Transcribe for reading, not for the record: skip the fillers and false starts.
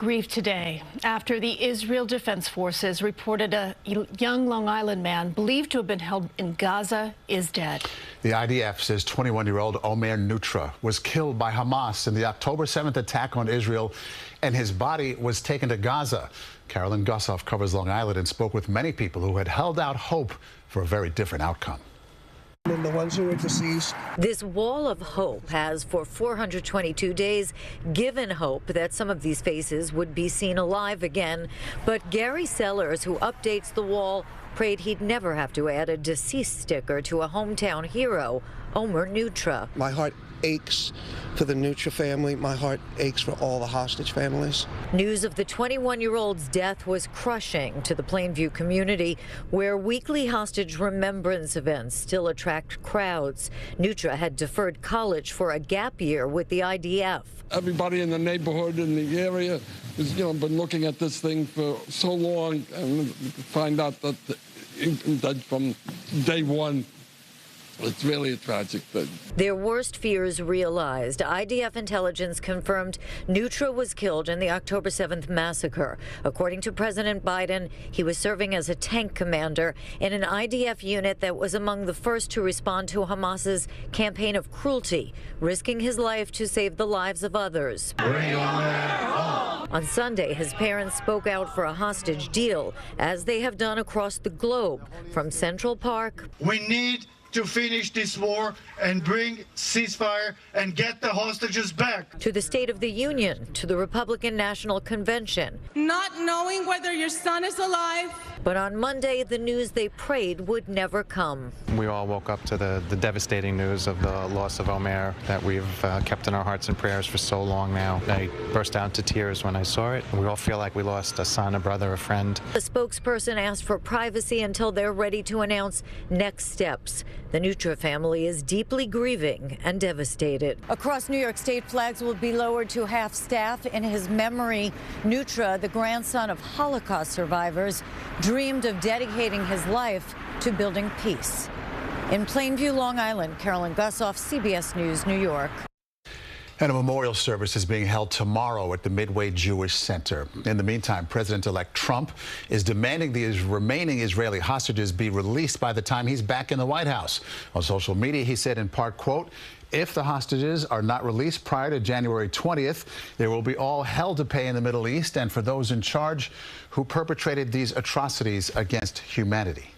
Grief today after the Israel Defense Forces reported a young Long Island man believed to have been held in Gaza is dead. The IDF says 21-year-old Omer Neutra was killed by Hamas in the October 7th attack on Israel, and his body was taken to Gaza. Carolyn Gusoff covers Long Island and spoke with many people who had held out hope for a very different outcome. And the ones who were deceased. This wall of hope has, for 422 days, given hope that some of these faces would be seen alive again. But Gary Sellers, who updates the wall, prayed he'd never have to add a deceased sticker to a hometown hero, Omer Neutra. My heart aches for the Neutra family. My heart aches for all the hostage families. News of the 21-year-old's death was crushing to the Plainview community, where weekly hostage remembrance events still attract crowds. Neutra had deferred college for a gap year with the IDF. Everybody in the neighborhood, in the area, has been looking at this thing for so long, and find out that from day one, it's really a tragic thing. Their worst fears realized. IDF intelligence confirmed Neutra was killed in the October 7th massacre. According to President Biden, he was serving as a tank commander in an IDF unit that was among the first to respond to Hamas's campaign of cruelty, risking his life to save the lives of others. Bring Omer home. On Sunday, his parents spoke out for a hostage deal, as they have done across the globe, from Central Park. We need to finish this war and bring ceasefire and get the hostages back. To the State of the Union, to the Republican National Convention. Not knowing whether your son is alive. But on Monday, the news they prayed would never come. We all woke up to the devastating news of the loss of Omer that we've kept in our hearts and prayers for so long now. I burst out into tears when I saw it. We all feel like we lost a son, a brother, a friend. The spokesperson asked for privacy until they're ready to announce next steps. The Neutra family is deeply grieving and devastated. Across New York State, flags will be lowered to half staff in his memory. Neutra, the grandson of Holocaust survivors, dreamed of dedicating his life to building peace. In Plainview, Long Island, Carolyn Gusoff, CBS News, New York. And a memorial service is being held tomorrow at the Midway Jewish Center. In the meantime, President-elect Trump is demanding the remaining Israeli hostages be released by the time he's back in the White House. On social media, he said in part, quote, "If the hostages are not released prior to January 20th, there will be all hell to pay in the Middle East and for those in charge who perpetrated these atrocities against humanity."